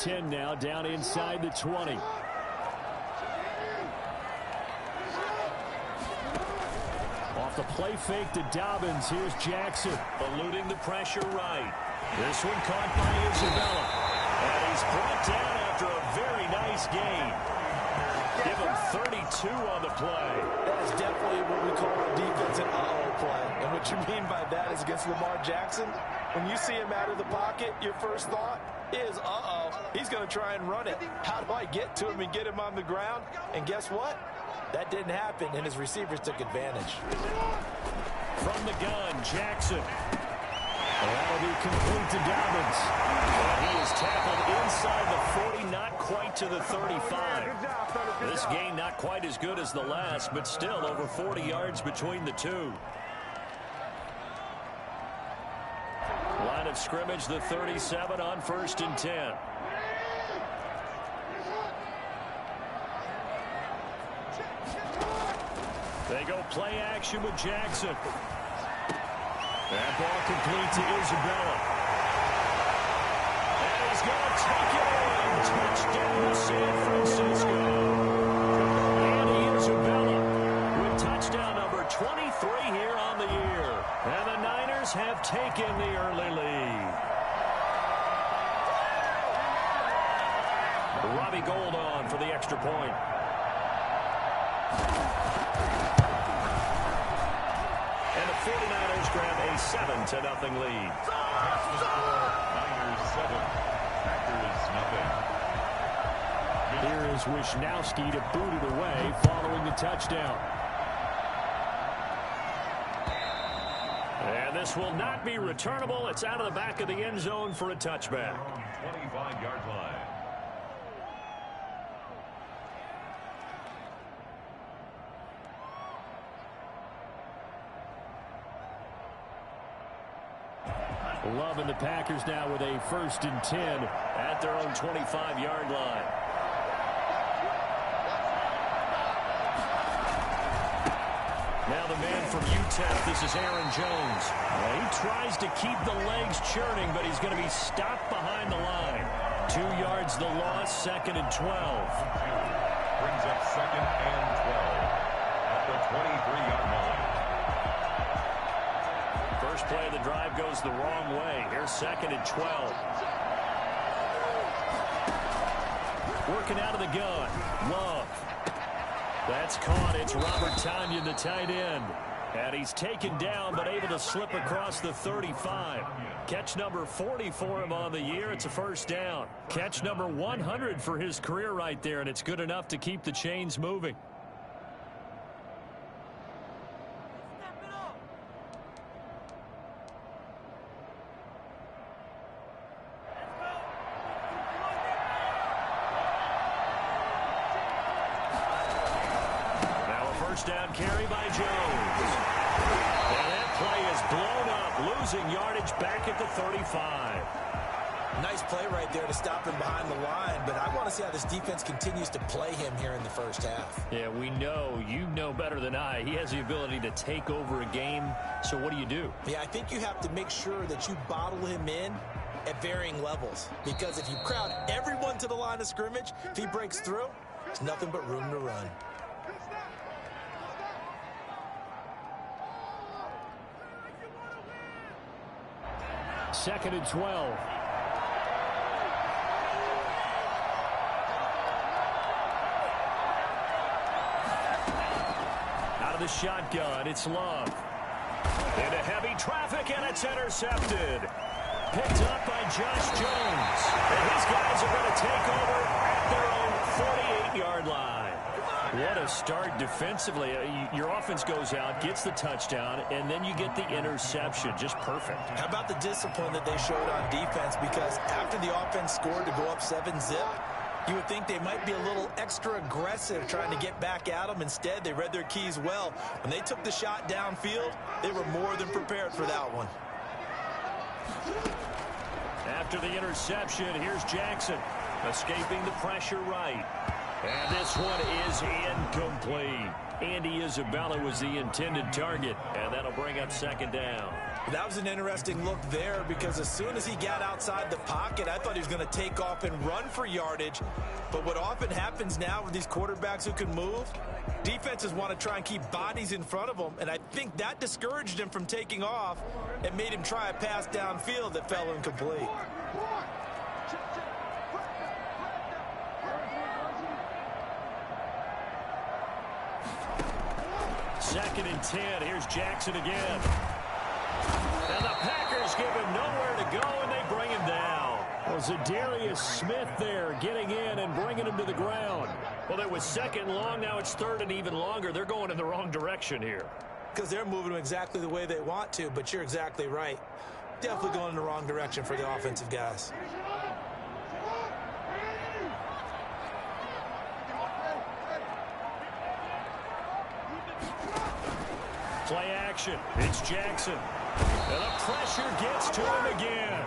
10 now, down inside the 20. Off the play fake to Dobbins. Here's Jackson. Eluding the pressure right. This one caught by Isabella. And he's brought down after a very nice gain. Give him 32 on the play. That is definitely what we call a defensive uh-oh play. And what you mean by that is against Lamar Jackson, when you see him out of the pocket, your first thought is, uh-oh, he's going to try and run it. How do I get to him and get him on the ground? And guess what? That didn't happen, and his receivers took advantage. From the gun, Jackson. That'll be complete to Dobbins. And he is tackled inside the 40, not quite to the 35. This gain not quite as good as the last, but still over 40 yards between the two. Line of scrimmage, the 37 on 1st and 10. They go play action with Jackson. That ball complete to Isabella. And he's going to take it in. Touchdown, San Francisco. Andy Isabella with touchdown number 23 here on the year. And the Niners have taken the early lead. Robbie Gould on for the extra point. And the 49ers grab a 7-0 lead. Niners 7, Packers 0. Here is Wisnowski to boot it away following the touchdown. And this will not be returnable. It's out of the back of the end zone for a touchback. 25-yard line. Love and the Packers now with a 1st and 10 at their own 25-yard line. Now the man from UTEP, this is Aaron Jones. Well, he tries to keep the legs churning, but he's going to be stopped behind the line. 2 yards the loss, 2nd and 12. Brings up 2nd and 12 at the 23-yard line. First play of the drive goes the wrong way. Here's 2nd and 12. Working out of the gun. Love. That's caught. It's Robert Tonyan, the tight end. And he's taken down, but able to slip across the 35. Catch number 40 for him on the year. It's a 1st down. Catch number 100 for his career right there, and it's good enough to keep the chains moving. Down carry by Jones. And that play is blown up, losing yardage back at the 35. Nice play right there to stop him behind the line, but I want to see how this defense continues to play him here in the 1st half. Yeah, we know, you know better than I, he has the ability to take over a game, so what do? Yeah, I think you have to make sure that you bottle him in at varying levels, because if you crowd everyone to the line of scrimmage, if he breaks through, there's nothing but room to run. 2nd and 12. Out of the shotgun, it's Love. Into heavy traffic, and it's intercepted. Picked up by Josh Jones. And his guys are going to take over at their own 48-yard line. What a start defensively. Your offense goes out, gets the touchdown, and then you get the interception. Just perfect. How about the discipline that they showed on defense? Because after the offense scored to go up 7-zip, you would think they might be a little extra aggressive trying to get back at them. Instead, they read their keys well. When they took the shot downfield, they were more than prepared for that one. After the interception, here's Jackson, escaping the pressure right. And this one is incomplete. Andy Isabella was the intended target, and that'll bring up 2nd down. That was an interesting look there because as soon as he got outside the pocket, I thought he was going to take off and run for yardage. But what often happens now with these quarterbacks who can move, defenses want to try and keep bodies in front of them, and I think that discouraged him from taking off and made him try a pass downfield that fell incomplete. Second and 10. Here's Jackson again. And the Packers give him nowhere to go, and they bring him down. Well, Zadarius Smith there getting in and bringing him to the ground. Well, it was second long. Now it's third and even longer. They're going in the wrong direction here. Because they're moving them exactly the way they want to, but you're exactly right. Definitely going in the wrong direction for the offensive guys. Play action. It's Jackson. And the pressure gets to him again.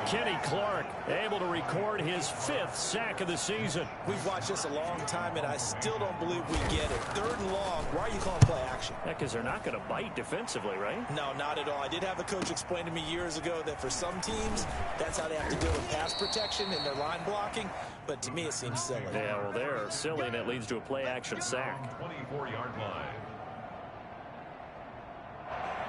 Kenny Clark able to record his 5th sack of the season. We've watched this a long time, and I still don't believe we get it. Third and long. Why are you calling play action? Yeah, because they're not going to bite defensively, right? No, not at all. I did have a coach explain to me years ago that for some teams, that's how they have to deal with pass protection and their line blocking. But to me, it seems silly. Yeah, well, they're silly, and it leads to a play action sack. 24-yard line.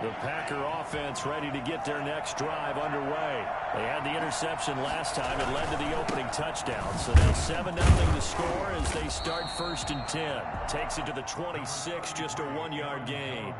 The Packer offense ready to get their next drive underway. They had the interception last time. It led to the opening touchdown. So now 7-0 the score as they start 1st and 10. Takes it to the 26, just a 1-yard gain.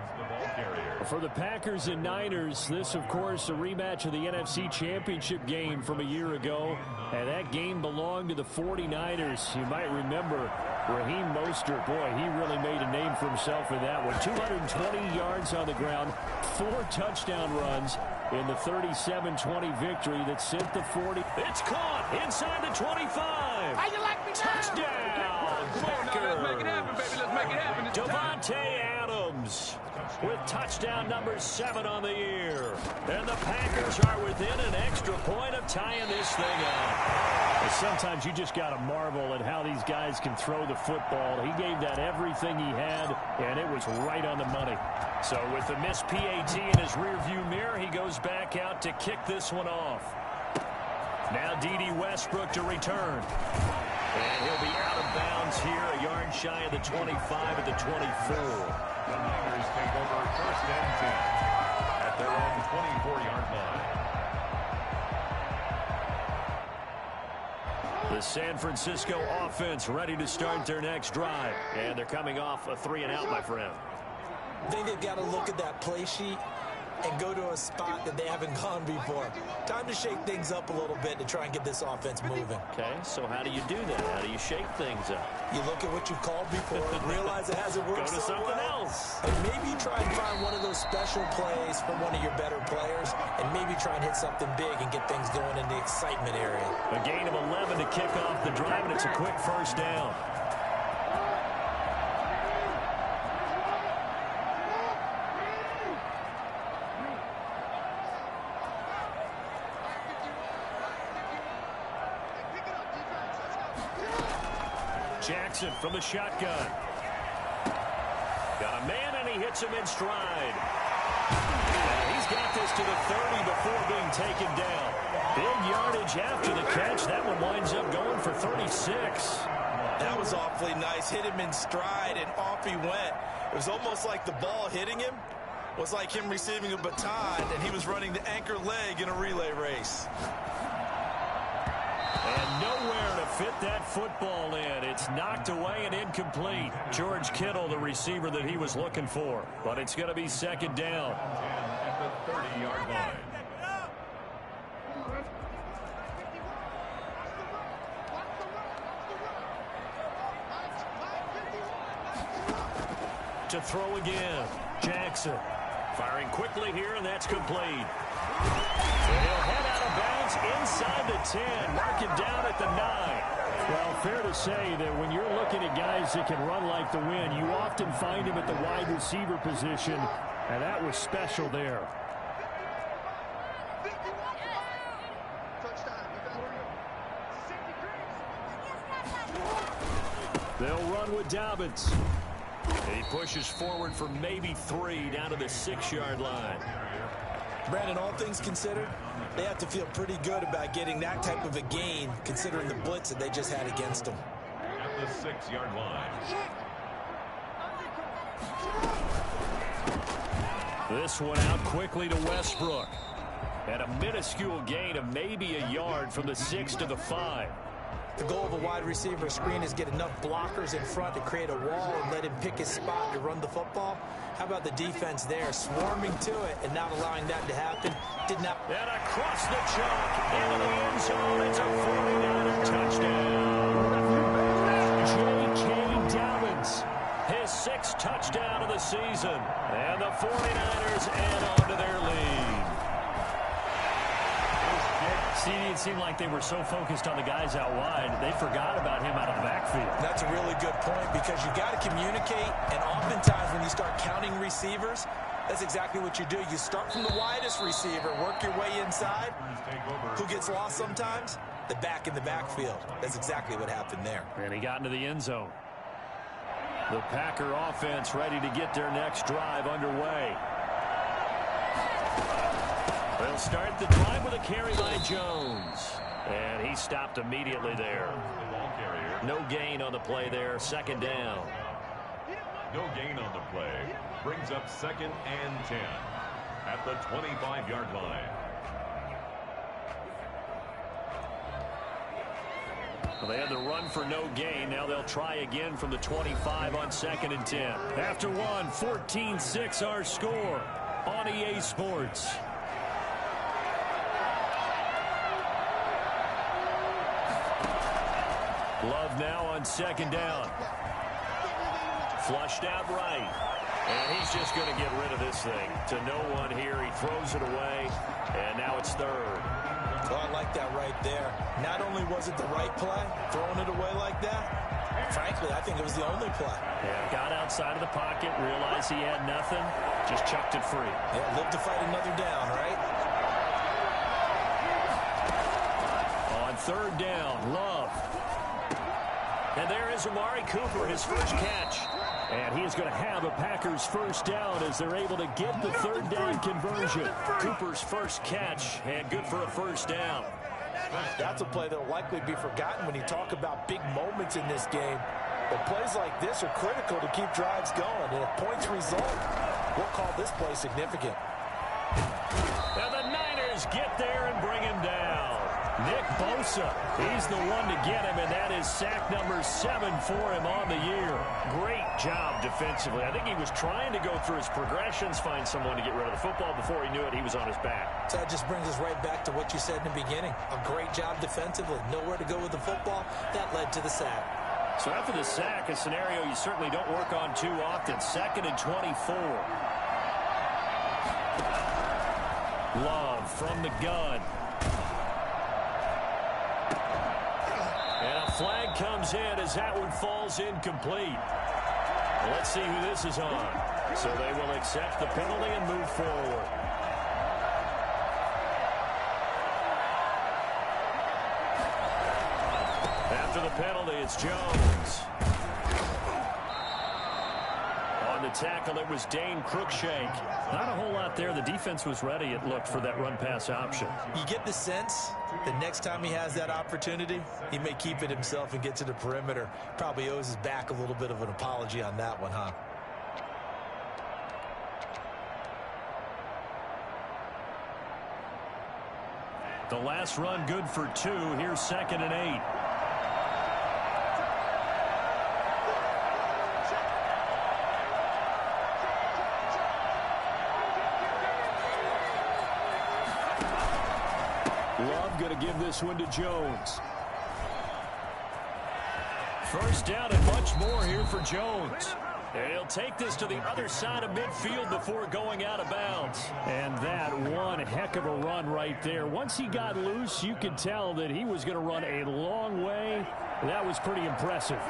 For the Packers and Niners, this, of course, a rematch of the NFC Championship game from a year ago. And that game belonged to the 49ers. You might remember Raheem Mostert. Boy, he really made a name for himself in that one. 220 yards on the ground, 4 touchdown runs in the 37-20 victory that sent the 40. It's caught inside the 25. How you like me now? Touchdown, Packers. Let's make it happen, baby. Let's make it happen. Devontae Adams with touchdown number 7 on the year. And the Packers are within an extra point of tying this thing up. Sometimes you just got to marvel at how these guys can throw the football. He gave that everything he had, and it was right on the money. So with the missed PAT in his rearview mirror, he goes back out to kick this one off. Now D.D. Westbrook to return. And he'll be out of bounds here, a yard shy of the 25 at the 24. The Niners take over 1st and 10 at their own 24-yard line. The San Francisco offense ready to start their next drive. And they're coming off a 3-and-out, my friend. I think they've got to look at that play sheet and go to a spot that they haven't gone before. Time to shake things up a little bit to try and get this offense moving. Okay, so how do you do that? How do you shake things up? You look at what you've called before, realize it hasn't worked Go to so something well, else. and maybe try and find one of those special plays from one of your better players, and maybe try and hit something big and get things going in the excitement area. A gain of 11 to kick off the drive, and it's a quick 1st down. Jackson from the shotgun. Got a man, and he hits him in stride. And he's got this to the 30 before being taken down. Big yardage after the catch. That one winds up going for 36. That was awfully nice. Hit him in stride, and off he went. It was almost like the ball hitting him was like him receiving a baton, and he was running the anchor leg in a relay race. And nowhere to fit that football in. It's knocked away and incomplete. George Kittle, the receiver that he was looking for. But it's going to be 2nd down. At the 30-yard line. To throw again. Jackson firing quickly here, and that's complete. He'll head out of bounds inside the 10. Mark it down at the 9. Well, fair to say that when you're looking at guys that can run like the wind, you often find him at the wide receiver position, and that was special there. They'll run with Dobbins. And he pushes forward for maybe 3 down to the 6-yard line. Brandon, all things considered, they have to feel pretty good about getting that type of a gain, considering the blitz that they just had against them. At the 6-yard line. This one out quickly to Westbrook. And a minuscule gain of maybe a yard from the 6 to the 5. The goal of a wide receiver screen is get enough blockers in front to create a wall and let him pick his spot to run the football. How about the defense there, swarming to it and not allowing that to happen? Did not. And across the chalk into the end zone. It's a 49er touchdown. J.K. Dobbins, his 6th touchdown of the season. And the 49ers add on to their lead. See, it seemed like they were so focused on the guys out wide, they forgot about him out of the backfield. That's a really good point because you got to communicate, and oftentimes when you start counting receivers, that's exactly what you do. You start from the widest receiver, work your way inside. Who gets lost sometimes? The back in the backfield. That's exactly what happened there. And he got into the end zone. The Packer offense ready to get their next drive underway. They'll start the drive with a carry by Jones. And he stopped immediately there. No gain on the play there. 2nd down. No gain on the play. Brings up 2nd and 10 at the 25-yard line. Well, they had the run for no gain. Now they'll try again from the 25 on 2nd and 10. After one, 14-6 our score on EA Sports. Love now on 2nd down. Flushed out right. And he's just going to get rid of this thing. To no one here. He throws it away. And now it's 3rd. Oh, I like that right there. Not only was it the right play, throwing it away like that, frankly, I think it was the only play. Yeah, got outside of the pocket, realized he had nothing, just chucked it free. Yeah, live to fight another down, right? On 3rd down, Love. And there is Amari Cooper, his first catch. And he is going to have a Packers first down as they're able to get the 3rd down conversion. Cooper's first catch, and good for a first down. That's a play that will likely be forgotten when you talk about big moments in this game. But plays like this are critical to keep drives going. And if points result, we'll call this play significant. And the Niners get there and bring him down. Nick Bosa, he's the one to get him, and that is sack number 7 for him on the year. Great job defensively. I think he was trying to go through his progressions, find someone to get rid of the football. Before he knew it, he was on his back. So that just brings us right back to what you said in the beginning. A great job defensively. Nowhere to go with the football. That led to the sack. So after the sack, a scenario you certainly don't work on too often. 2nd and 24. Love from the gun. And a flag comes in as that one falls incomplete. Let's see who this is on. So they will accept the penalty and move forward. After the penalty, it's Jones. On the tackle, it was Dane Cruikshank. Not a whole lot there. The defense was ready, it looked, for that run-pass option. You get the sense that next time he has that opportunity, he may keep it himself and get to the perimeter. Probably owes his back a little bit of an apology on that one, huh? The last run good for 2. Here's 2nd and 8. Love going to give this one to Jones. First down and much more here for Jones. And he'll take this to the other side of midfield before going out of bounds. And that one heck of a run right there. Once he got loose, you could tell that he was going to run a long way. That was pretty impressive.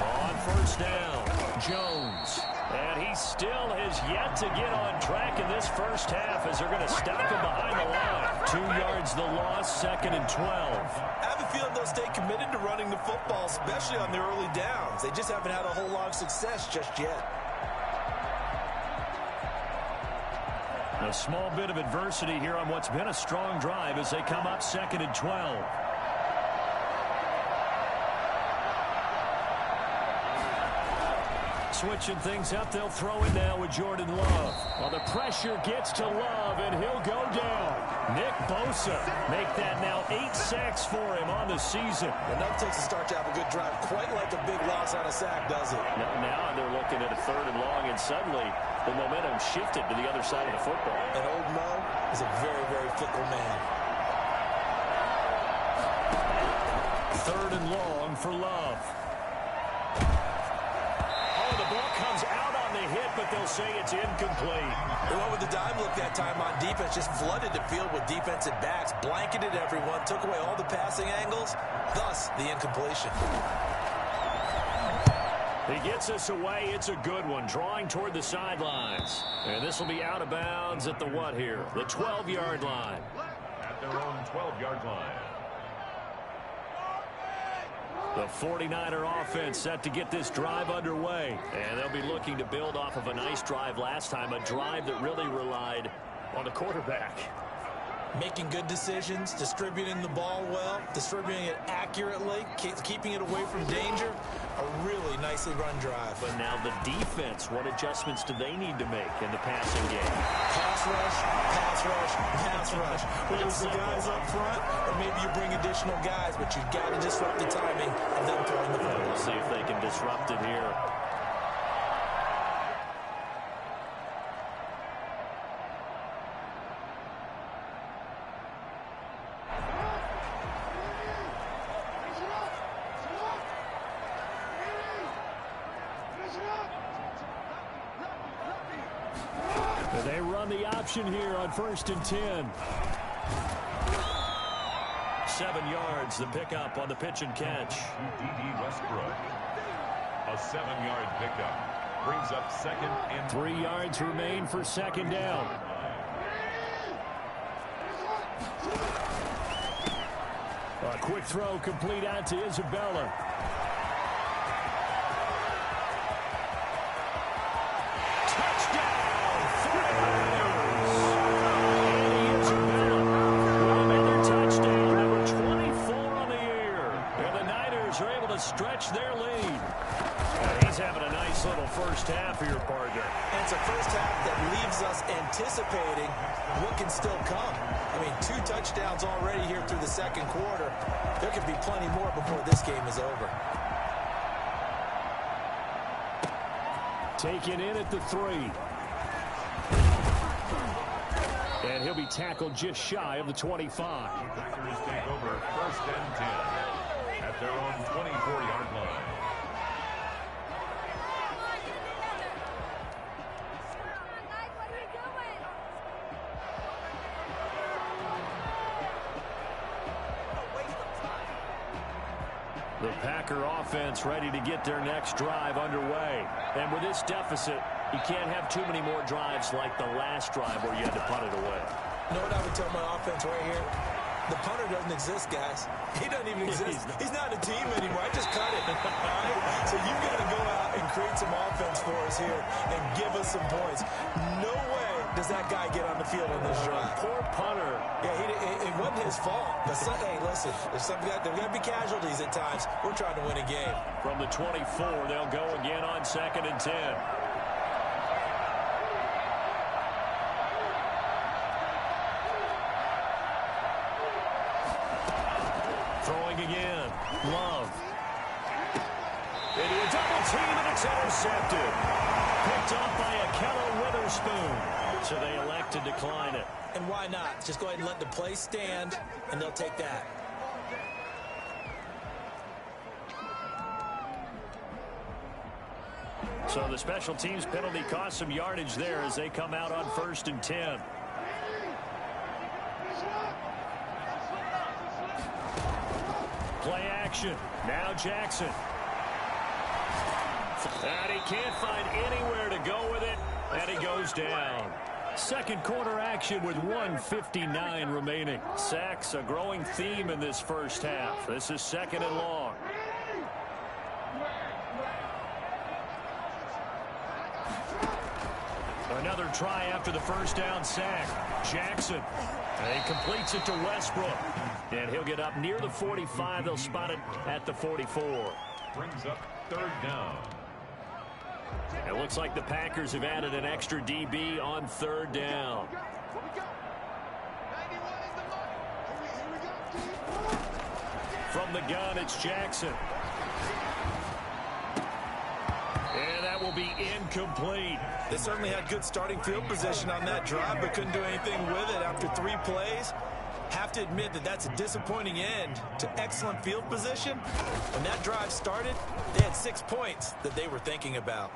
On first down, Jones. And he still has yet to get on track in this first half as they're going to stop him behind the line. 2 yards the loss, 2nd and 12. I have a feeling they'll stay committed to running the football, especially on the early downs. They just haven't had a whole lot of success just yet. A small bit of adversity here on what's been a strong drive as they come up 2nd and 12. Switching things up, they'll throw it now with Jordan Love. Well, the pressure gets to Love, and he'll go down. Nick Bosa make that now 8 sacks for him on the season. Enough takes to start to have a good drive, quite like a big loss on a sack, does it? Now they're looking at a 3rd and long, and suddenly the momentum shifted to the other side of the football. And old Mo is a very, very fickle man. 3rd and long for Love. The ball comes out on the hit, but they'll say it's incomplete. They went with the dime look that time on defense, just flooded the field with defensive backs, blanketed everyone, took away all the passing angles, thus the incompletion. He gets us away. It's a good one, drawing toward the sidelines. And this will be out of bounds at the what here? The 12-yard line. At their own 12-yard line. The 49er offense set to get this drive underway. And they'll be looking to build off of a nice drive last time, a drive that really relied on the quarterback. Making good decisions, distributing the ball well, distributing it accurately, keeping it away from danger. A really nicely run drive. But now the defense, what adjustments do they need to make in the passing game? Pass rush, pass rush, pass rush. Whether it's the guys up front or maybe you bring additional guys, but you've got to disrupt the timing of them throwing the football. We'll see if they can disrupt it here. They run the option here on 1st and 10. 7 yards, the pickup on the pitch and catch. D.D. Westbrook. A 7-yard pickup. Brings up 2nd and 3 yards remain for 2nd down. A quick throw complete out to Isabella. Stretch their lead. And he's having a nice little first half here, partner. And it's a first half that leaves us anticipating what can still come. I mean, 2 touchdowns already here through the 2nd quarter. There could be plenty more before this game is over. Taken in at the 3. And he'll be tackled just shy of the 25. Packers take over 1st and 10. At their own 24-yard line. The Packer offense ready to get their next drive underway. And with this deficit, you can't have too many more drives like the last drive where you had to punt it away. You know what I would tell my offense right here? The punter doesn't exist, guys. He doesn't even exist. He's not a team anymore. I just cut it. All right? So you've got to go out and create some offense for us here and give us some points. No way does that guy get on the field on this drive. Poor punter. Yeah, it wasn't his fault. But hey, listen, there's got to be casualties at times. We're trying to win a game. From the 24, they'll go again on 2nd and 10. Throwing again. Love. Into a double team, and it's intercepted. Picked up by Akello Witherspoon. So they elect to decline it. And why not? Just go ahead and let the play stand, and they'll take that. So the special teams penalty cost some yardage there as they come out on 1st and 10. Play action. Now Jackson. And he can't find anywhere to go with it. And he goes down. Second quarter action with 1:59 remaining. Sacks, a growing theme in this first half. This is 2nd and long. Another try after the first down sack. Jackson. And he completes it to Westbrook. And he'll get up near the 45. They'll spot it at the 44. Brings up 3rd down. It looks like the Packers have added an extra DB on 3rd down. From the gun, it's Jackson. And that will be incomplete. They certainly had good starting field position on that drive, but couldn't do anything with it after 3 plays. Have to admit that that's a disappointing end to excellent field position. When that drive started, they had 6 points that they were thinking about.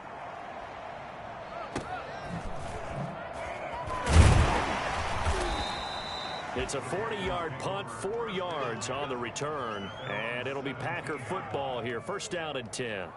It's a 40-yard punt, 4 yards on the return, and it'll be Packer football here. 1st down and 10.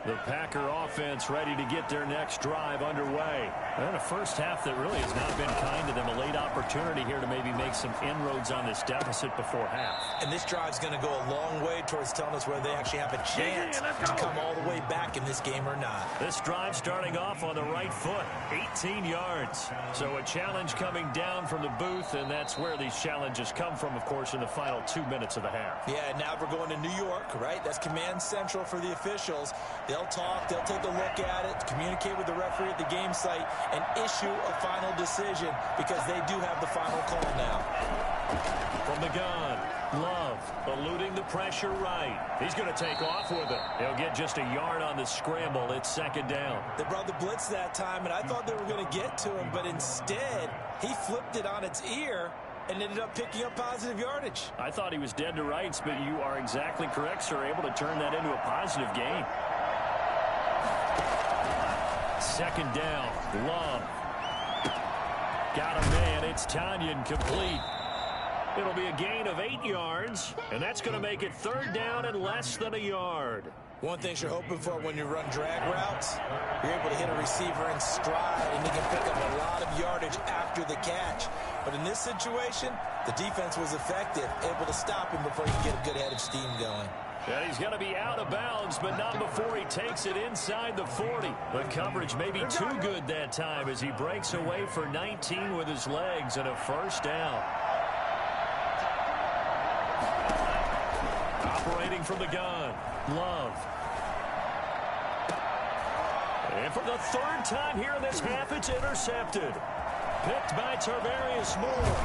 The Packer offense ready to get their next drive underway. And a first half that really has not been kind to them. A late opportunity here to maybe make some inroads on this deficit before half. And this drive's going to go a long way towards telling us whether they actually have a chance to come all the way back in this game or not. This drive starting off on the right foot, 18 yards. So a challenge coming down from the booth, and that's where these challenges come from, of course, in the final 2 minutes of the half. Yeah, now we're going to New York, right? That's command central for the officials. They'll talk, they'll take a look at it, communicate with the referee at the game site, and issue a final decision because they do have the final call now. From the gun, Love eluding the pressure right. He's going to take off with it. He'll get just a yard on the scramble. It's 2nd down. They brought the blitz that time, and I thought they were going to get to him, but instead he flipped it on its ear and ended up picking up positive yardage. I thought he was dead to rights, but you are exactly correct, sir. Able to turn that into a positive gain. 2nd down, Love. Got a man. It's Tanyan complete. It'll be a gain of 8 yards, and that's going to make it 3rd down and less than a yard. One thing you're hoping for when you run drag routes, you're able to hit a receiver in stride, and he can pick up a lot of yardage after the catch. But in this situation, the defense was effective, able to stop him before he could get a good head of steam going. And he's going to be out of bounds, but not before he takes it inside the 40. The coverage may be too good that time as he breaks away for 19 with his legs and a 1st down. Operating from the gun, Love. And for the 3rd time here in this half, it's intercepted. Picked by Tarvarius Moore.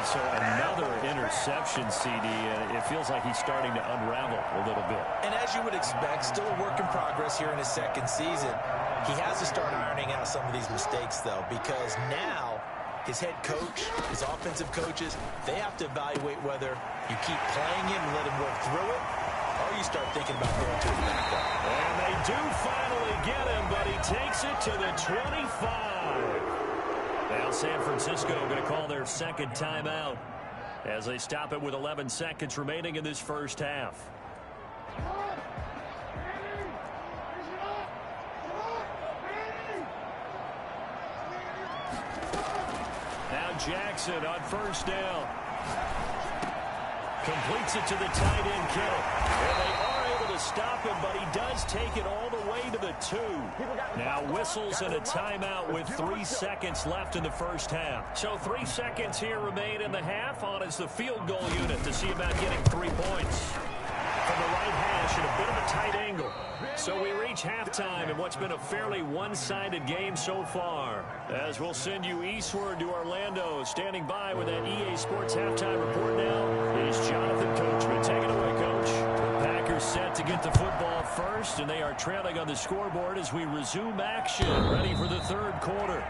So another interception, CD, and it feels like he's starting to unravel a little bit. And as you would expect, still a work in progress here in his 2nd season. He has to start ironing out some of these mistakes, though, because now his head coach, his offensive coaches, they have to evaluate whether you keep playing him and let him work through it, or you start thinking about going to his backup. And they do finally get him, but he takes it to the 25. Now San Francisco going to call their 2nd timeout as they stop it with 11 seconds remaining in this first half. Now Jackson on 1st down. Completes it to the tight end, Kittle. And they are able to stop him, but he does take it all the way to the 2. Now whistles and a timeout with 3 seconds left in the first half. So 3 seconds here remain in the half. On is the field goal unit to see about getting 3 points. From the right hash in a bit of a tight angle. So we reach halftime in what's been a fairly one-sided game so far. As we'll send you eastward to Orlando. Standing by with that EA Sports halftime report now is Jonathan Coachman. Take it away, Coach. The Packers set to get the football first, and they are trailing on the scoreboard as we resume action. Ready for the 3rd quarter.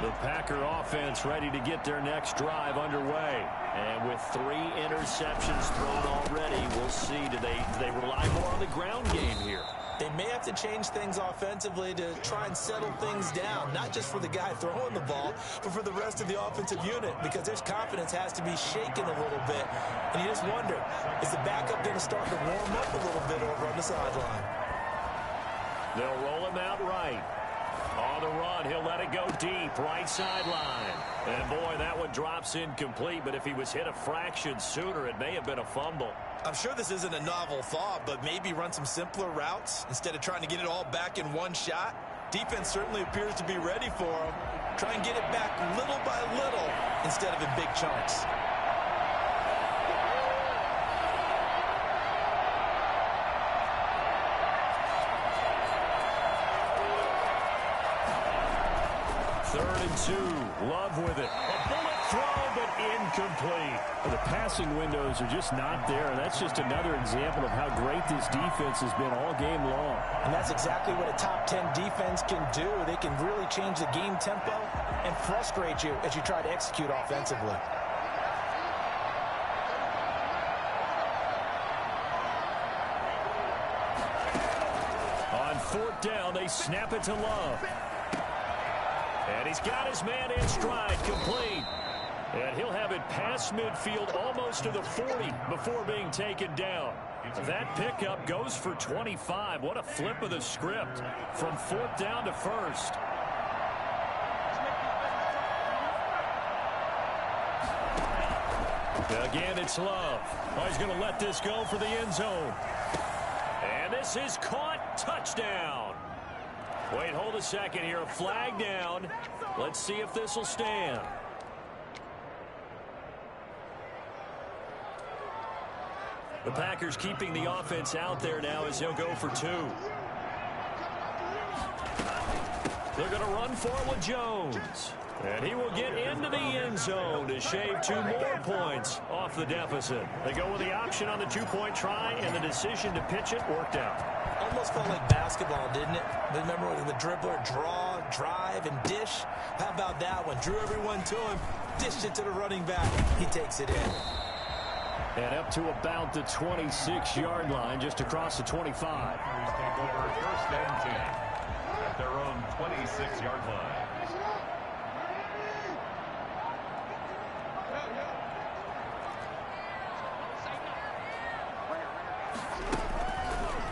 The Packer offense ready to get their next drive underway. And with 3 interceptions thrown already, we'll see. Do they rely more on the ground game here? They may have to change things offensively to try and settle things down, not just for the guy throwing the ball, but for the rest of the offensive unit, because their confidence has to be shaken a little bit. And you just wonder, is the backup going to start to warm up a little bit over on the sideline? They'll roll him out right. On the run, he'll let it go deep, right sideline. And boy, that one drops incomplete, but if he was hit a fraction sooner, it may have been a fumble. I'm sure this isn't a novel thought, but maybe run some simpler routes instead of trying to get it all back in one shot. Defense certainly appears to be ready for him. Try and get it back little by little instead of in big chunks. Third and 2. Love with it. A bullet throw, but incomplete. The passing windows are just not there. That's just another example of how great this defense has been all game long. And that's exactly what a top 10 defense can do. They can really change the game tempo and frustrate you as you try to execute offensively. On fourth down, they snap it to Love. And he's got his man in stride, complete. And he'll have it past midfield almost to the 40 before being taken down. That pickup goes for 25. What a flip of the script from fourth down to first. Again, it's Love. Oh, he's going to let this go for the end zone. And this is caught. Touchdown. Wait, hold a second here. A flag down. Let's see if this will stand. The Packers keeping the offense out there now as he'll go for 2. They're going to run for it with Jones. And he will get into the end zone to shave 2 more points off the deficit. They go with the option on the 2-point try, and the decision to pitch it worked out. Almost felt like basketball, didn't it? Remember when the dribbler draw, drive, and dish? How about that one? Drew everyone to him, dished it to the running back. He takes it in. And up to about the 26-yard line, just across the 25. Take over first and 10 at their own 26-yard line.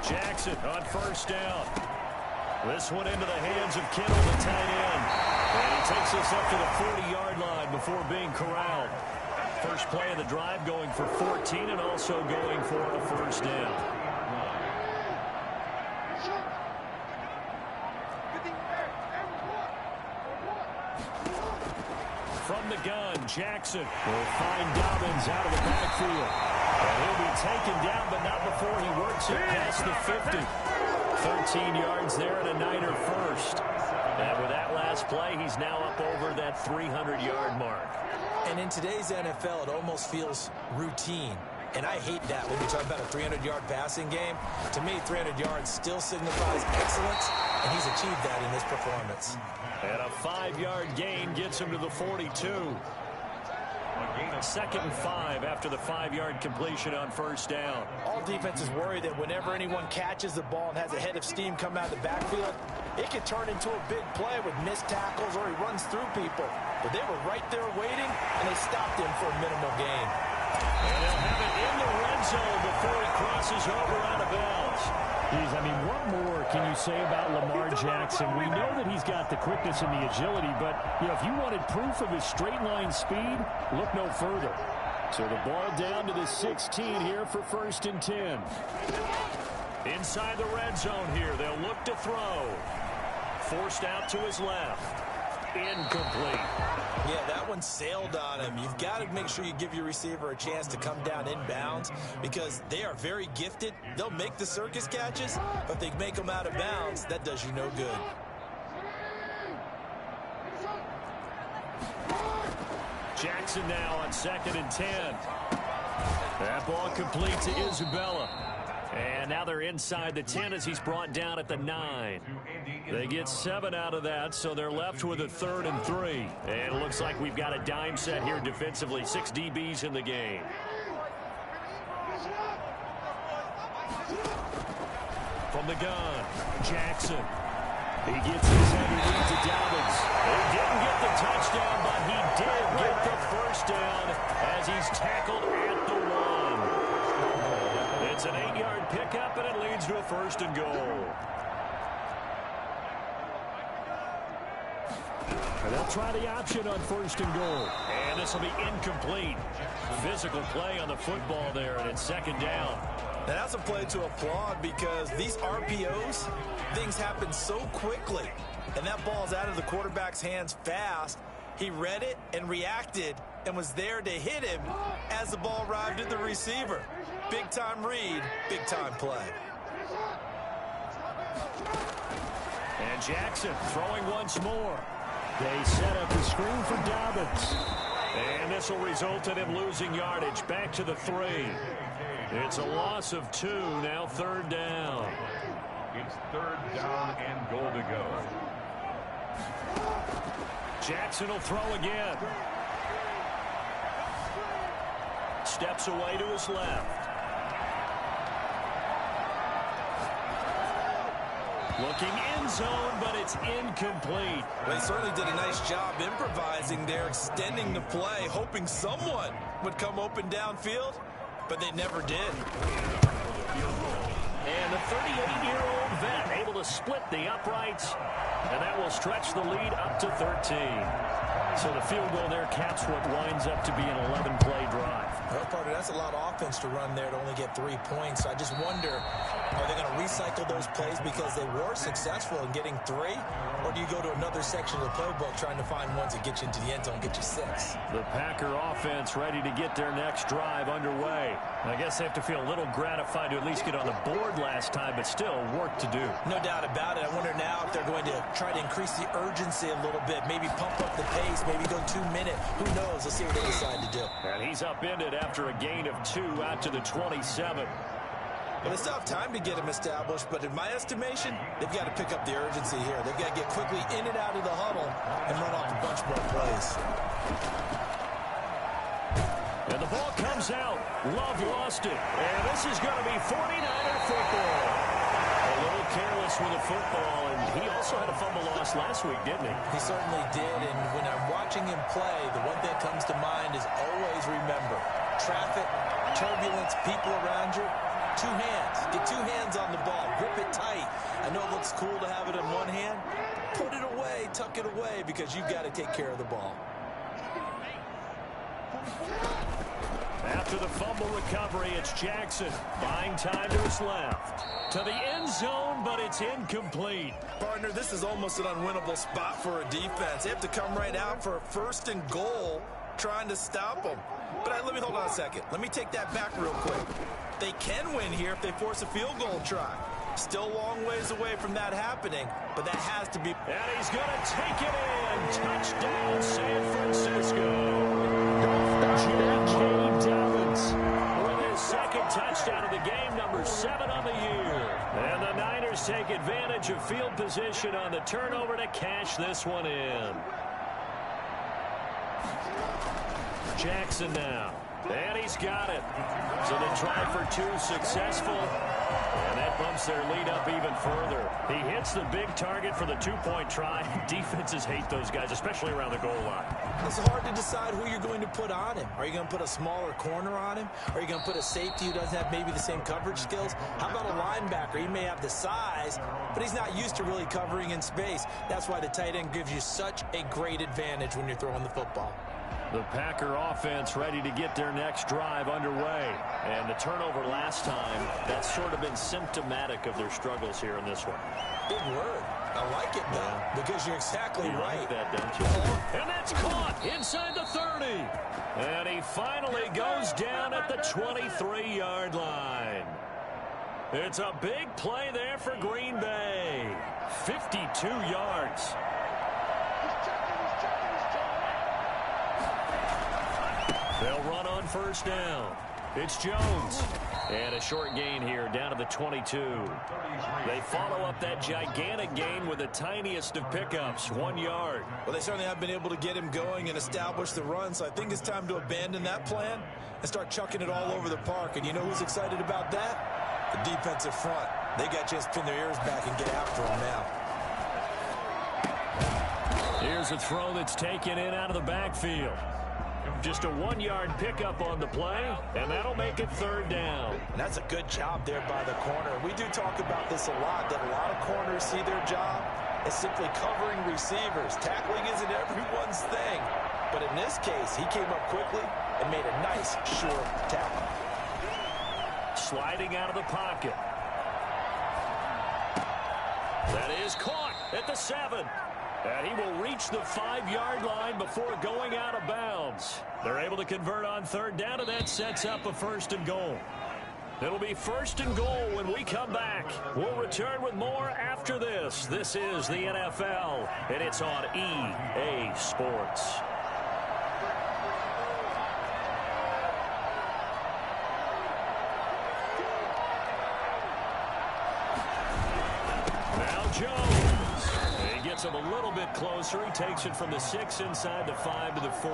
Jackson on first down. This one into the hands of Kittle, the tight end. And he takes us up to the 40-yard line before being corralled. First play of the drive going for 14 and also going for a first down. From the gun, Jackson will find Dobbins out of the backfield. And he'll be taken down, but not before he works it past the 50. 13 yards there and a Niner first. And with that last play, he's now up over that 300-yard mark. And in today's NFL, it almost feels routine. And I hate that when you talk about a 300-yard passing game. To me, 300 yards still signifies excellence, and he's achieved that in this performance. And a 5-yard gain gets him to the 42. Second and 5 after the 5-yard completion on first down. All defenses worry that whenever anyone catches the ball and has a head of steam come out of the backfield, it could turn into a big play with missed tackles or he runs through people. But they were right there waiting, and they stopped him for a minimal gain. And they'll have it in the red zone before he crosses over out of bounds. Geez, I mean, what more can you say about Lamar Jackson? We know that he's got the quickness and the agility, but if you wanted proof of his straight line speed, look no further. So the ball down to the 16 here for first and 10. Inside the red zone here, they'll look to throw. Forced out to his left. Incomplete. Yeah, that one sailed on him. You've got to make sure you give your receiver a chance to come down inbounds because they are very gifted. They'll make the circus catches, but if they make them out of bounds, that does you no good. Jackson now on second and 10. That ball complete to Isabella. And now they're inside the 10 as he's brought down at the 9. They get 7 out of that, so they're left with a 3rd and 3. And it looks like we've got a dime set here defensively. 6 DBs in the game. From the gun. Jackson. He gets his underneath to Dobbins. He didn't get the touchdown, but he did get the first down as he's tackled at the 1. It's an 8-yard pickup, and it leads to a 1st and goal. And they'll try the option on 1st and goal. And this will be incomplete. Physical play on the football there, and it's 2nd down. And that's a play to applaud because these RPOs, things happen so quickly. And that ball's out of the quarterback's hands fast. He read it and reacted and was there to hit him as the ball arrived at the receiver. Big-time read, big-time play. And Jackson throwing once more. They set up the screen for Dobbins. And this will result in him losing yardage back to the 3. It's a loss of 2, now 3rd down. It's 3rd down and goal to go. Jackson will throw again. Steps away to his left. Looking end zone, but it's incomplete. Well, he certainly did a nice job improvising there, extending the play, hoping someone would come open downfield, but they never did. And the 38-year-old vet able to split the uprights, and that will stretch the lead up to 13. So the field goal there caps what winds up to be an 11-play drive. Well, partner, that's a lot of offense to run there to only get 3 points. I just wonder, are they going to recycle those plays because they were successful in getting 3? Or do you go to another section of the playbook trying to find ones that get you into the end zone, get you 6? The Packer offense ready to get their next drive underway. I guess they have to feel a little gratified to at least get on the board last time, but still work to do. No doubt about it. I wonder now if they're going to try to increase the urgency a little bit, maybe pump up the pace, maybe go 2-minute. Who knows? Let's see what they decide to do. And he's upended after a gain of 2 out to the 27. Well, they still have time to get him established, but in my estimation, they've got to pick up the urgency here. They've got to get quickly in and out of the huddle and run off a bunch more plays. And the ball comes out. Love lost it. And this is going to be 49er football. A little careless with the football, and he also had a fumble loss last week, didn't he? He certainly did, and when I'm watching him play, the one thing that comes to mind is always remember, traffic, turbulence, people around you, 2 hands. Get 2 hands on the ball. Grip it tight. I know it looks cool to have it in one hand. Put it away, tuck it away, because you've got to take care of the ball. After the fumble recovery, it's Jackson buying time to his left. To the end zone, but it's incomplete. Partner, this is almost an unwinnable spot for a defense. They have to come right out for a 1st and goal trying to stop them. But let me hold on a second. Let me take that back real quick. They can win here if they force a field goal try. Still a long ways away from that happening, but that has to be. And he's going to take it in. Touchdown, San Francisco. J.K. Dobbins with his 2nd touchdown of the game, number 7 on the year. And the Niners take advantage of field position on the turnover to cash this one in. Jackson now. And he's got it. So the try for 2 successful. And that bumps their lead up even further. He hits the big target for the 2-point try. Defenses hate those guys, especially around the goal line. It's hard to decide who you're going to put on him. Are you going to put a smaller corner on him? Are you going to put a safety who doesn't have maybe the same coverage skills? How about a linebacker? He may have the size, but he's not used to really covering in space. That's why the tight end gives you such a great advantage when you're throwing the football. The Packer offense ready to get their next drive underway. And the turnover last time, that's sort of been symptomatic of their struggles here in this one. Big word. I like it, though, because you're exactly right. Like that, don't you? And that's caught inside the 30. And he finally goes down at the 23-yard line. It's a big play there for Green Bay. 52 yards. They'll run on 1st down. It's Jones. And a short gain here down to the 22. They follow up that gigantic gain with the tiniest of pickups, 1 yard. Well, they certainly have been able to get him going and establish the run, so I think it's time to abandon that plan and start chucking it all over the park. And you know who's excited about that? The defensive front. They got a chance to pin their ears back and get after him now. Here's a throw that's taken in out of the backfield. Just a 1-yard pickup on the play, and that'll make it third down. And that's a good job there by the corner. We do talk about this a lot, that a lot of corners see their job as simply covering receivers. Tackling isn't everyone's thing. But in this case, he came up quickly and made a nice, short tackle. Sliding out of the pocket. That is caught at the 7. And he will reach the 5-yard line before going out of bounds. They're able to convert on third down, and that sets up a 1st and goal. It'll be 1st and goal when we come back. We'll return with more after this. This is the NFL, and it's on EA Sports. Now Jones. He gets him a little bit closer. He takes it from the 6 inside the 5 to the 4.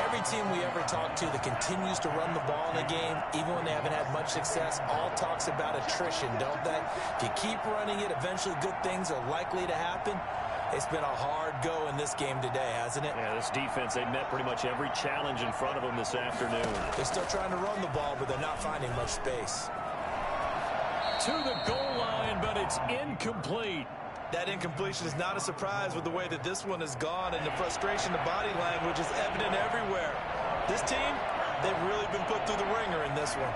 Every team we ever talk to that continues to run the ball in a game, even when they haven't had much success, all talks about attrition, don't they? If you keep running it, eventually good things are likely to happen. It's been a hard go in this game today, hasn't it? Yeah, this defense, they met pretty much every challenge in front of them this afternoon. They're still trying to run the ball, but they're not finding much space. To the goal line, but it's incomplete. That incompletion is not a surprise with the way that this one has gone, and the frustration, the body language is evident everywhere. This team, they've really been put through the ringer in this one.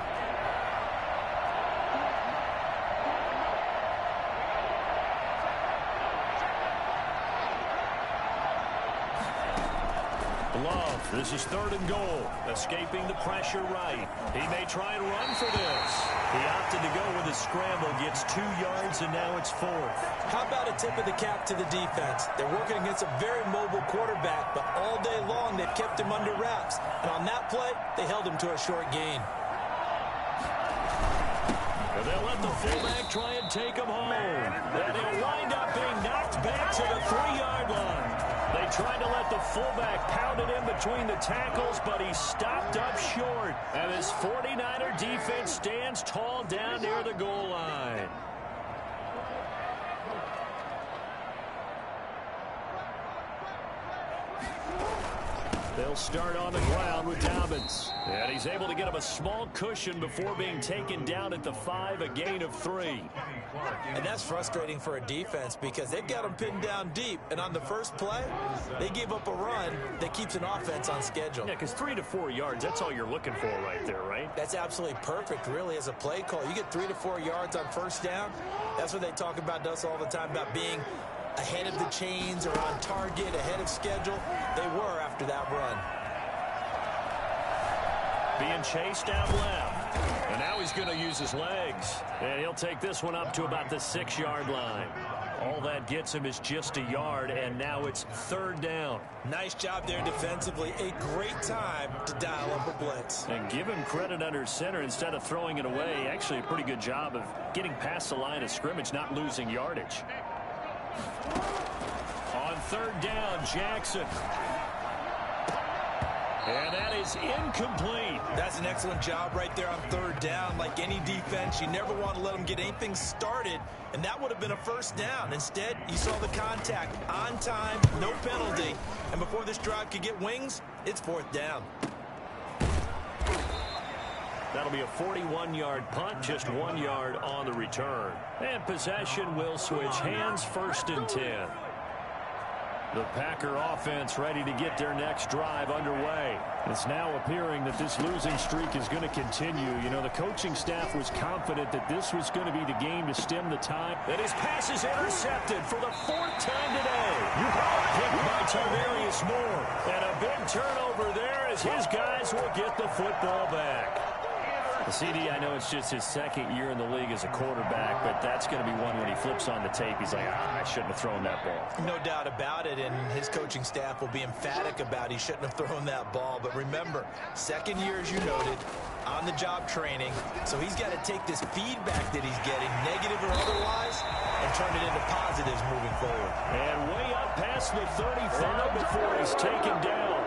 Love, this is 3rd and goal. Escaping the pressure right. He may try and run for this. He opted to go with a scramble, gets 2 yards, and now it's 4th. How about a tip of the cap to the defense? They're working against a very mobile quarterback, but all day long they've kept him under wraps. And on that play, they held him to a short gain. And they'll let the fullback try and take him home. And he'll wind up being knocked back to the 3-yard line. They tried to let the fullback pound it in between the tackles, but he stopped up short. And his 49er defense stands tall down near the goal line. They'll start on the ground with Dobbins. And he's able to get him a small cushion before being taken down at the 5, a gain of 3. And that's frustrating for a defense because they've got him pinned down deep. And on the first play, they gave up a run that keeps an offense on schedule. Yeah, because 3 to 4 yards, that's all you're looking for right there, right? That's absolutely perfect, really, as a play call. You get 3 to 4 yards on first down. That's what they talk about us all the time, about being ahead of the chains or on target, ahead of schedule. They were after that run. Being chased out left. And now he's going to use his legs. And he'll take this one up to about the 6-yard line. All that gets him is just a yard, and now it's 3rd down. Nice job there defensively. A great time to dial up a blitz. And give him credit under center instead of throwing it away. Actually, a pretty good job of getting past the line of scrimmage, not losing yardage. On 3rd down, Jackson. And that is incomplete. That's an excellent job right there on 3rd down. Like any defense, you never want to let them get anything started, and that would have been a 1st down. Instead, you saw the contact on time, no penalty, and before this drive could get wings, it's 4th down. That'll be a 41-yard punt, just 1 yard on the return. And possession will switch hands, 1st and 10. The Packer offense ready to get their next drive underway. It's now appearing that this losing streak is going to continue. You know, the coaching staff was confident that this was going to be the game to stem the tide. And his pass is intercepted for the 4th time today. Picked by Tarvarius Moore. And a big turnover there as his guys will get the football back. The CD, I know it's just his 2nd year in the league as a quarterback, but that's going to be one when he flips on the tape. He's like, I shouldn't have thrown that ball. No doubt about it, and his coaching staff will be emphatic about he shouldn't have thrown that ball. But remember, 2nd year, as you noted, on-the-job training. So he's got to take this feedback that he's getting, negative or otherwise, and turn it into positives moving forward. And way up past the 35 before he's taken down.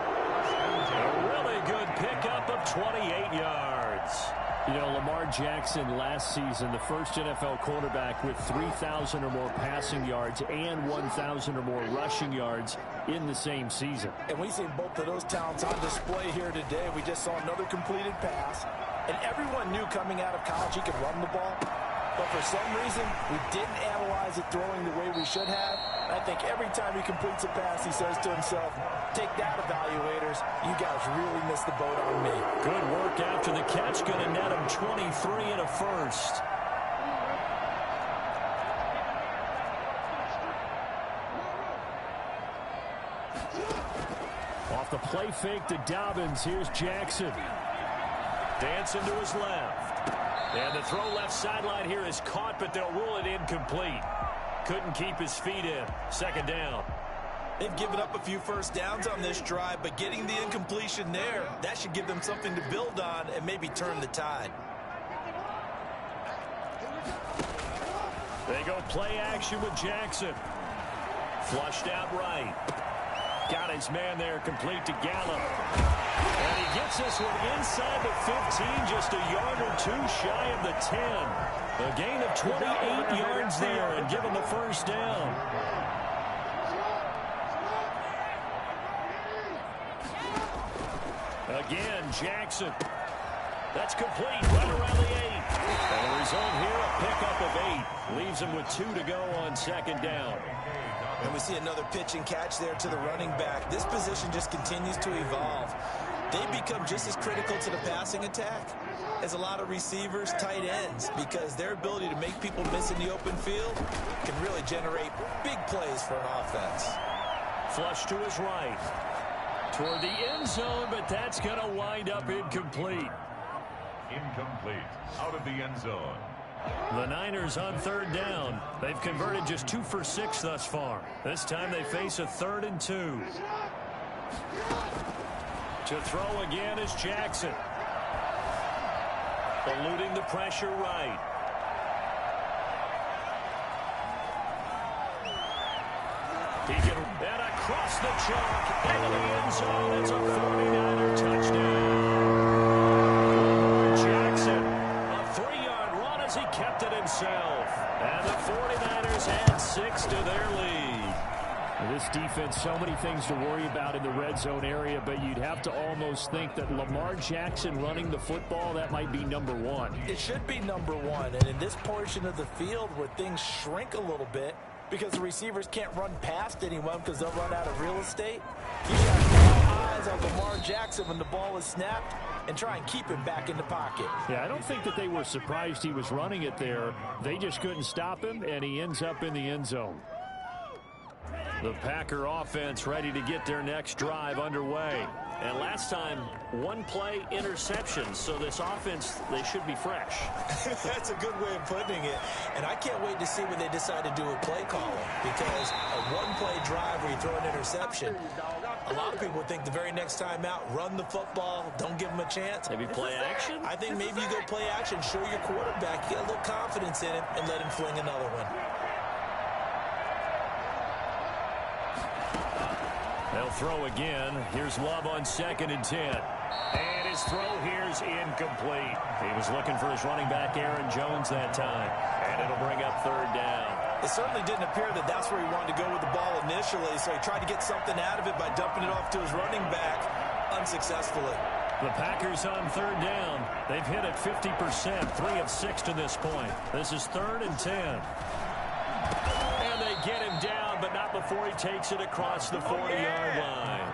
A really good pickup of 28 yards. You know, Lamar Jackson last season, the first NFL quarterback with 3,000 or more passing yards and 1,000 or more rushing yards in the same season. And we've seen both of those talents on display here today. We just saw another completed pass. And everyone knew coming out of college he could run the ball. But for some reason, we didn't analyze it throwing the way we should have. I think every time he completes a pass, he says to himself, take that, evaluators. You guys really missed the boat on me. Good work after the catch. Going to net him 23 and a first. Off the play fake to Dobbins. Here's Jackson. Dancing to his left. And the throw left sideline here is caught, but they'll rule it incomplete. Couldn't keep his feet in. Second down. They've given up a few first downs on this drive, but getting the incompletion there, that should give them something to build on and maybe turn the tide. They go play action with Jackson. Flushed out right. Got his man there, complete to Gallup. And he gets this one inside the 15, just a yard or two shy of the 10. A gain of 28 yards there and give him the first down. Again, Jackson. That's complete right around the 8. And the result here, a pickup of 8. Leaves him with 2 to go on second down. And we see another pitch and catch there to the running back. This position just continues to evolve. They become just as critical to the passing attack as a lot of receivers, tight ends, because their ability to make people miss in the open field can really generate big plays for an offense. Flush to his right. Toward the end zone, but that's going to wind up incomplete. Incomplete. Out of the end zone. The Niners on third down. They've converted just 2 for 6 thus far. This time they face a 3rd and 2. To throw again is Jackson. Eluding the pressure right. He can, and across the chalk into the end zone. It's a 49er touchdown. Jackson, a 3-yard run as he kept it himself. And the 49ers add 6 to their lead. This defense, so many things to worry about in the red zone area, but you'd have to almost think that Lamar Jackson running the football, that might be number 1. It should be number 1, and in this portion of the field where things shrink a little bit because the receivers can't run past anyone because they'll run out of real estate, you got all eyes on Lamar Jackson when the ball is snapped and try and keep him back in the pocket. Yeah, I don't think that they were surprised he was running it there. They just couldn't stop him, and he ends up in the end zone. The Packer offense ready to get their next drive underway. And last time, 1 play interception. So this offense, they should be fresh. That's a good way of putting it. And I can't wait to see when they decide to do a play calling. Because a 1-play drive where you throw an interception, a lot of people think the very next time out, run the football, don't give them a chance. Maybe play action? I think maybe you go play action, show your quarterback, get a little confidence in him, and let him fling another one. They'll throw again. Here's Love on 2nd and 10. And his throw here's incomplete. He was looking for his running back, Aaron Jones, that time. And it'll bring up 3rd down. It certainly didn't appear that that's where he wanted to go with the ball initially, so he tried to get something out of it by dumping it off to his running back unsuccessfully. The Packers on 3rd down. They've hit it 50%, 3 of 6 to this point. This is 3rd and 10. And they get him down, but not before he takes it across the 40-yard line.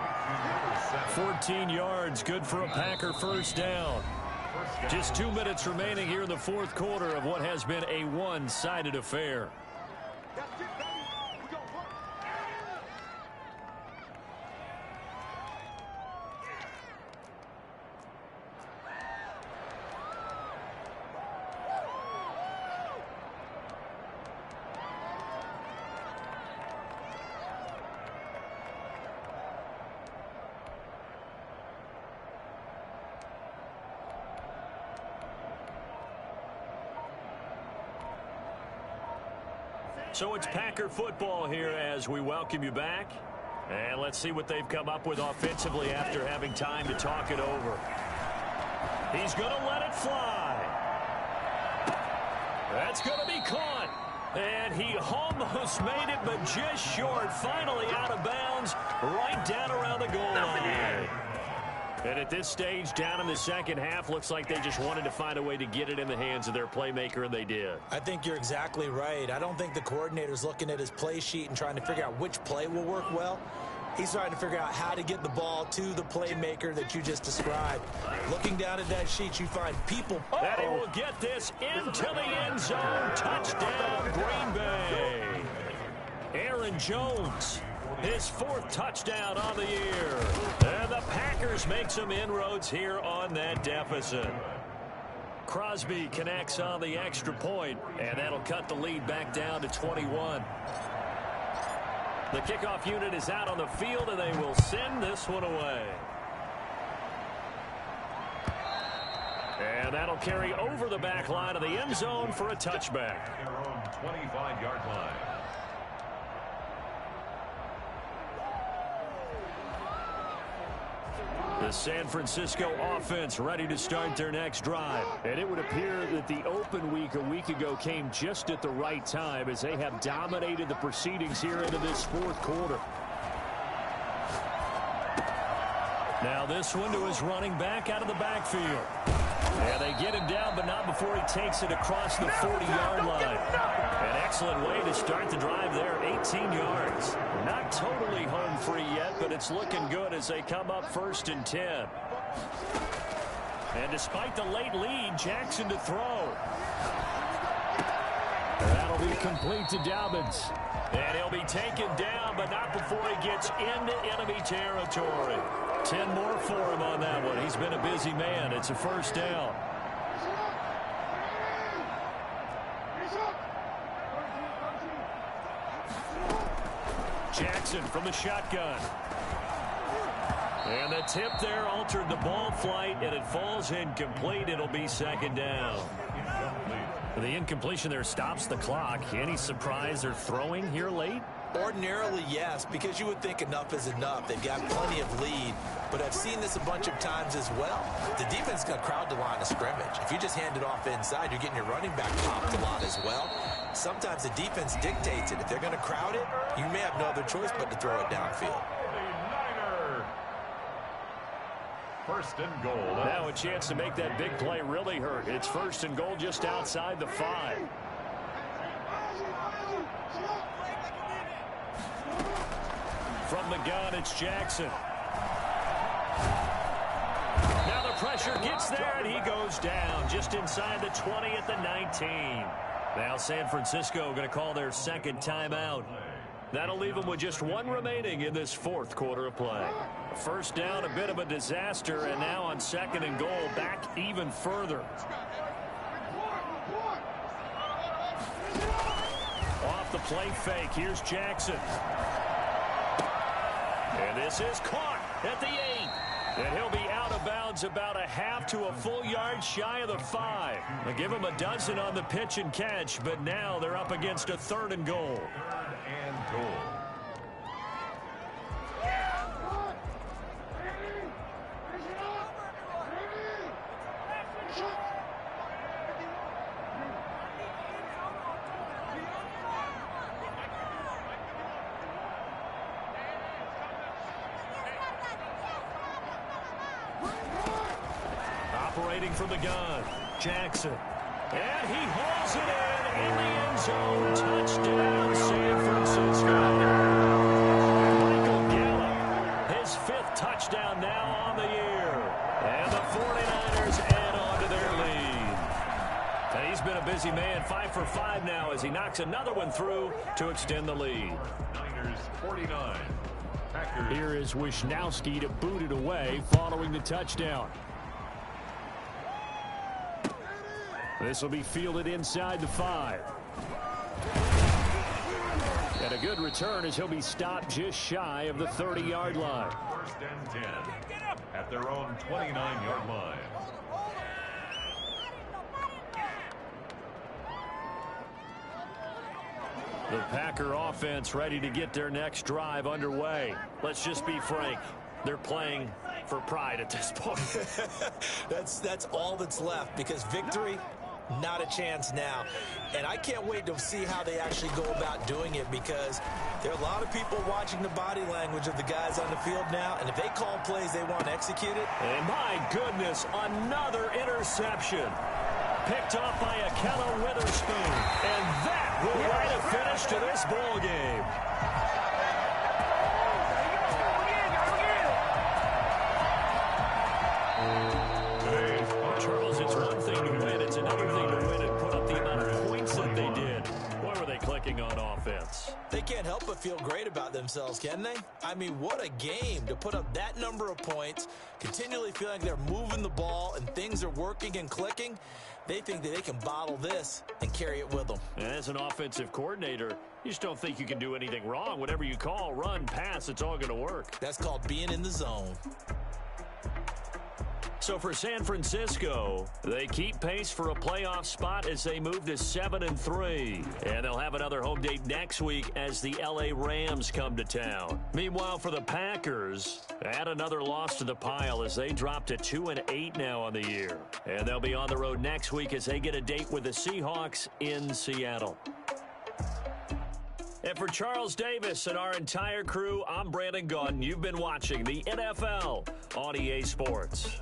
14 yards, good for a Packer first down. Just 2 minutes remaining here in the 4th quarter of what has been a one-sided affair. So it's Packer football here as we welcome you back. And let's see what they've come up with offensively after having time to talk it over. He's going to let it fly. That's going to be caught. And he almost made it, but just short. Finally out of bounds, right down around the goal line. And at this stage, down in the second half, looks like they just wanted to find a way to get it in the hands of their playmaker, and they did. I think you're exactly right. I don't think the coordinator's looking at his play sheet and trying to figure out which play will work well. He's trying to figure out how to get the ball to the playmaker that you just described. Looking down at that sheet, you find people. That he will get this into the end zone. Touchdown, Green Bay. Aaron Jones, his 4th touchdown on the year. And the Packers make some inroads here on that deficit. Crosby connects on the extra point, and that'll cut the lead back down to 21. The kickoff unit is out on the field, and they will send this one away. And that'll carry over the back line of the end zone for a touchback. Their own 25-yard line. The San Francisco offense ready to start their next drive. And it would appear that the open week a week ago came just at the right time as they have dominated the proceedings here into this 4th quarter. Now this one to his running back out of the backfield. And they get him down, but not before he takes it across the 40-yard line. An excellent way to start the drive there, 18 yards. Not totally home free yet, but it's looking good as they come up 1st and 10. And despite the late lead, Jackson to throw. That'll be complete to Dobbins. And he'll be taken down, but not before he gets into enemy territory. 10 more for him on that one. He's been a busy man. It's a 1st down. Jackson from the shotgun. And the tip there altered the ball flight, and it falls incomplete. It'll be 2nd down. The incompletion there stops the clock. Any surprise they're throwing here late? Ordinarily, yes, because you would think enough is enough. They've got plenty of lead, but I've seen this a bunch of times as well. The defense is going to crowd the line of scrimmage. If you just hand it off inside, you're getting your running back popped a lot as well. Sometimes the defense dictates it. If they're going to crowd it, you may have no other choice but to throw it downfield. 1st and goal. Now a chance to make that big play really hurt. It's 1st and goal just outside the 5. From the gun, it's Jackson. Now the pressure gets there, and he goes down just inside the 20 at the 19. Now San Francisco going to call their 2nd timeout. That'll leave them with just 1 remaining in this 4th quarter of play. 1st down, a bit of a disaster, and now on 2nd and goal, back even further. Off the play fake, here's Jackson. And this is caught at the 8. And he'll be out of bounds about a half to a full yard shy of the 5. They give him a dozen on the pitch and catch, but now they're up against a 3rd and goal. 3rd and goal. Operating from the gun, Jackson. And he hauls it in the end zone. Touchdown, San Francisco. Michael Gallup, his 5th touchdown now on the year. And the 49ers add on to their lead. And he's been a busy man, 5 for 5 now as he knocks another one through to extend the lead. Niners 49. Packers. Here is Wisnowski to boot it away following the touchdown. This will be fielded inside the 5. And a good return as he'll be stopped just shy of the 30-yard line. 1st and 10 at their own 29-yard line. The Packer offense ready to get their next drive underway. Let's just be frank. They're playing for pride at this point. That's all that's left, because victory Not a chance now. And I can't wait to see how they actually go about doing it, because there are a lot of people watching the body language of the guys on the field now, and if they call plays they want executed. And my goodness, another interception. Picked off by Akello Witherspoon. And that will write a finish to this ball game. Charles, it's one thing to win. It's another thing to win and put up the amount of points that they did. Boy, were they clicking on offense. They can't help but feel great about themselves, can they? I mean, what a game to put up that number of points, continually feel like they're moving the ball and things are working and clicking. They think that they can bottle this and carry it with them. And as an offensive coordinator, you just don't think you can do anything wrong. Whatever you call, run, pass, it's all going to work. That's called being in the zone. So for San Francisco, they keep pace for a playoff spot as they move to 7-3. And they'll have another home date next week as the LA Rams come to town. Meanwhile, for the Packers, add another loss to the pile as they drop to 2-8 now on the year. And they'll be on the road next week as they get a date with the Seahawks in Seattle. And for Charles Davis and our entire crew, I'm Brandon Gaudin. You've been watching the NFL on EA Sports.